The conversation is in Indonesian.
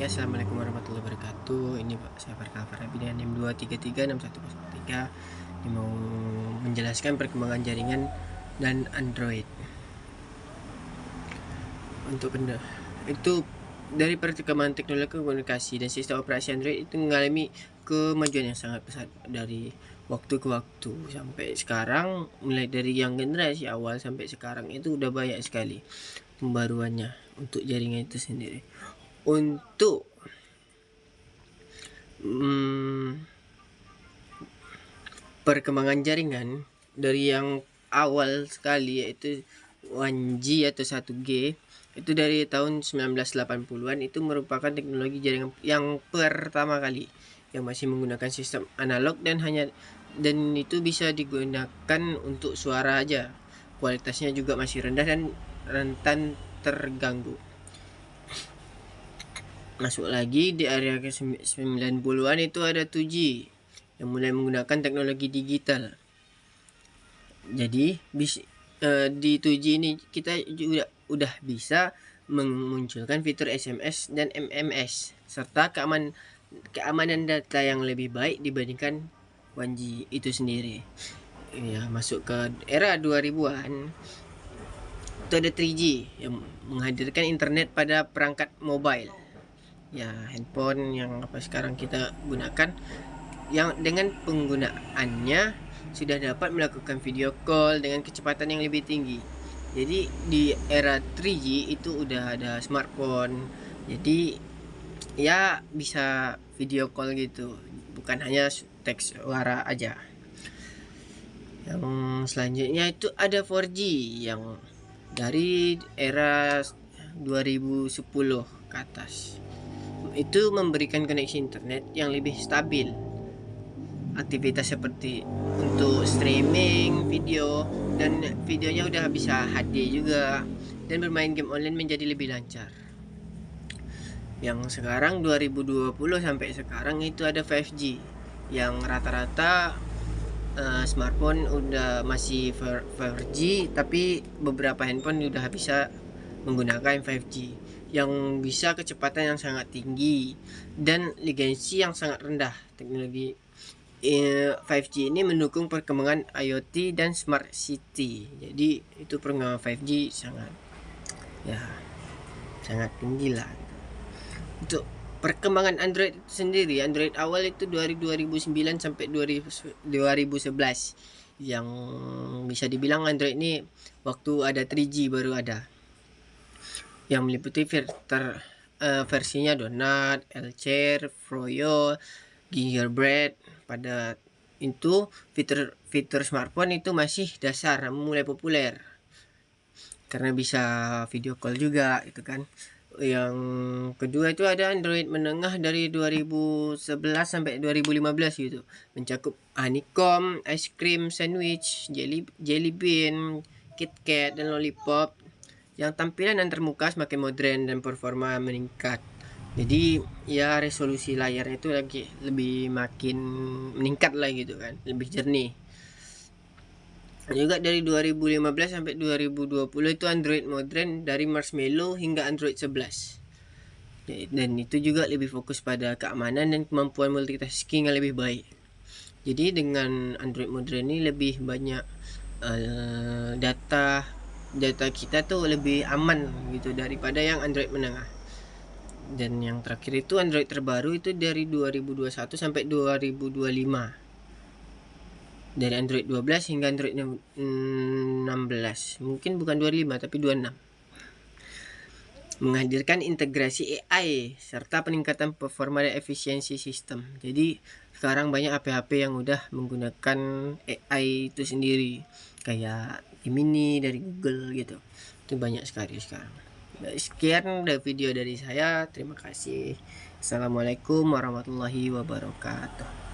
Oke, assalamualaikum warahmatullahi wabarakatuh. Ini Pak, saya Farka Farabi dengan NIM 2336103. Ini mau menjelaskan perkembangan jaringan dan Android. Untuk itu dari perkembangan teknologi komunikasi dan sistem operasi Android itu mengalami kemajuan yang sangat pesat dari waktu ke waktu sampai sekarang. Mulai dari yang generasi awal sampai sekarang itu udah banyak sekali pembaruannya untuk jaringan itu sendiri. Untuk perkembangan jaringan dari yang awal sekali yaitu 1G atau 1G itu dari tahun 1980-an, itu merupakan teknologi jaringan yang pertama kali yang masih menggunakan sistem analog dan itu bisa digunakan untuk suara aja. Kualitasnya juga masih rendah dan rentan terganggu. Masuk lagi di area ke 90-an itu ada 2G yang mulai menggunakan teknologi digital. Jadi di 2G ini kita juga udah bisa memunculkan fitur SMS dan MMS serta keamanan data yang lebih baik dibandingkan 1G itu sendiri. Ya, masuk ke era 2000-an itu ada 3G yang menghadirkan internet pada perangkat mobile. Ya, handphone yang sekarang kita gunakan, yang dengan penggunaannya sudah dapat melakukan video call dengan kecepatan yang lebih tinggi. Jadi di era 3G itu udah ada smartphone, jadi ya bisa video call gitu, bukan hanya teks suara aja. Yang selanjutnya itu ada 4G yang dari era 2010 ke atas. Itu memberikan koneksi internet yang lebih stabil. Aktivitas seperti untuk streaming video, dan videonya udah bisa HD juga, dan bermain game online menjadi lebih lancar. Yang sekarang 2020 sampai sekarang itu ada 5G yang rata-rata smartphone udah masih 4G, tapi beberapa handphone udah bisa menggunakan 5G yang bisa kecepatan yang sangat tinggi dan latency yang sangat rendah. Teknologi 5G ini mendukung perkembangan IoT dan smart city. Jadi itu perkembangan 5G sangat tinggi lah. Untuk perkembangan Android sendiri, Android awal itu dari 2009 sampai 2011, yang bisa dibilang Android ini waktu ada 3G baru ada, yang meliputi versinya Donut, Elcher, Froyo, Gingerbread. Pada itu fitur smartphone itu masih dasar, mulai populer karena bisa video call juga itu kan. Yang kedua itu ada Android menengah dari 2011 sampai 2015 gitu, mencakup Honeycomb, ice cream sandwich, jelly bean, KitKat dan Lollipop, yang tampilan dan termuka semakin modern dan performa meningkat. Jadi ya resolusi layarnya itu lagi makin meningkat lah gitu kan, lebih jernih. Juga dari 2015 sampai 2020 itu Android modern dari Marshmallow hingga Android 11. Dan itu juga lebih fokus pada keamanan dan kemampuan multitasking yang lebih baik. Jadi dengan Android modern ini lebih banyak data kita tuh lebih aman gitu daripada yang Android menengah. Dan yang terakhir itu Android terbaru itu dari 2021 sampai 2025. Dari Android 12 hingga Android 16. Mungkin bukan 25 tapi 26. Menghadirkan integrasi AI serta peningkatan performa dan efisiensi sistem. Jadi sekarang banyak HP-HP yang udah menggunakan AI itu sendiri, kayak Gemini dari Google gitu. Itu banyak sekali sekarang. Sekian dari video dari saya. Terima kasih. Assalamualaikum warahmatullahi wabarakatuh.